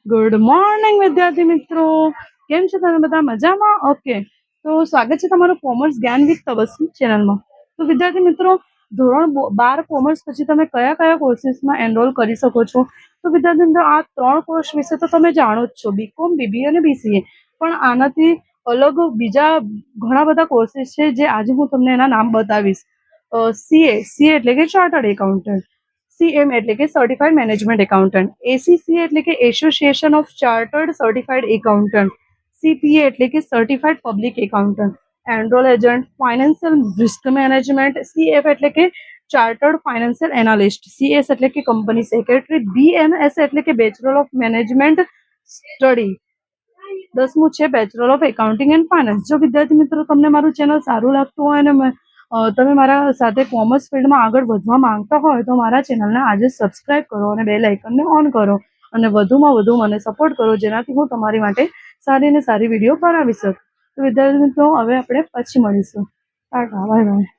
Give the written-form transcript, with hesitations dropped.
Good morning વિદ્યાર્થી મિત્રો, કેમ છો તમે બધા? મજામાં? ઓકે, તો સ્વાગત છે તમારું કોમર્સ જ્ઞાન વિથ તબસ્સુમ ચેનલમાં. તો વિદ્યાર્થી મિત્રો, ધોરણ 12 કોમર્સ પછી તમે કયા કયા કોર્સીસમાં એનરોલ કરી શકો છો? તો વિદ્યાર્થી મિત્રો, આ 3 કોર્સ વિશે તો તમે જાણો જ છો, બીકોમ, બીબીએ અને બીસીએ. પણ આનાથી અલગ બીજા ઘણા બધા કોર્સીસ છે જે આજે હું તમને એના નામ બતાવીશ. સીએ એટલે કે ચાર્ટર્ડ એકાઉન્ટન્ટ, CM એટલે કે સર્ટિફાઈડ મેનેજમેન્ટ એકાઉન્ટન્ટ, ACCA એટલે કે association of chartered certified accountant, CPA એટલે કે certified public accountant, enrol agent, financial risk management, CF એટલે કે ચાર્ટર્ડ ફાઇનાન્શિયલ એનાલિસ્ટ, CS એટલે કે કંપની સેક્રેટરી, BMS એટલે કે બેચલર ઓફ મેનેજમેન્ટ સ્ટડી. 10મું છે bachelor of accounting and finance. જો વિદ્યાર્થી મિત્રો તમને મારું ચેનલ સારું લાગતું હોય અને તમે મારા સાથે કોમર્સ ફિલ્ડમાં આગળ વધવા માંગતા હોય તો મારા ચેનલને આજે સબસ્ક્રાઇબ કરો અને બેલ આઇકનને ઓન કરો અને વધુમાં વધુ મને સપોર્ટ કરો, જેનાથી હું તમારી માટે સારી ને સારી વિડીયો બનાવી શકું. તો વિદ્યાર્થી મિત્રો, હવે આપણે પછી મળીશું. Tata, bye bye.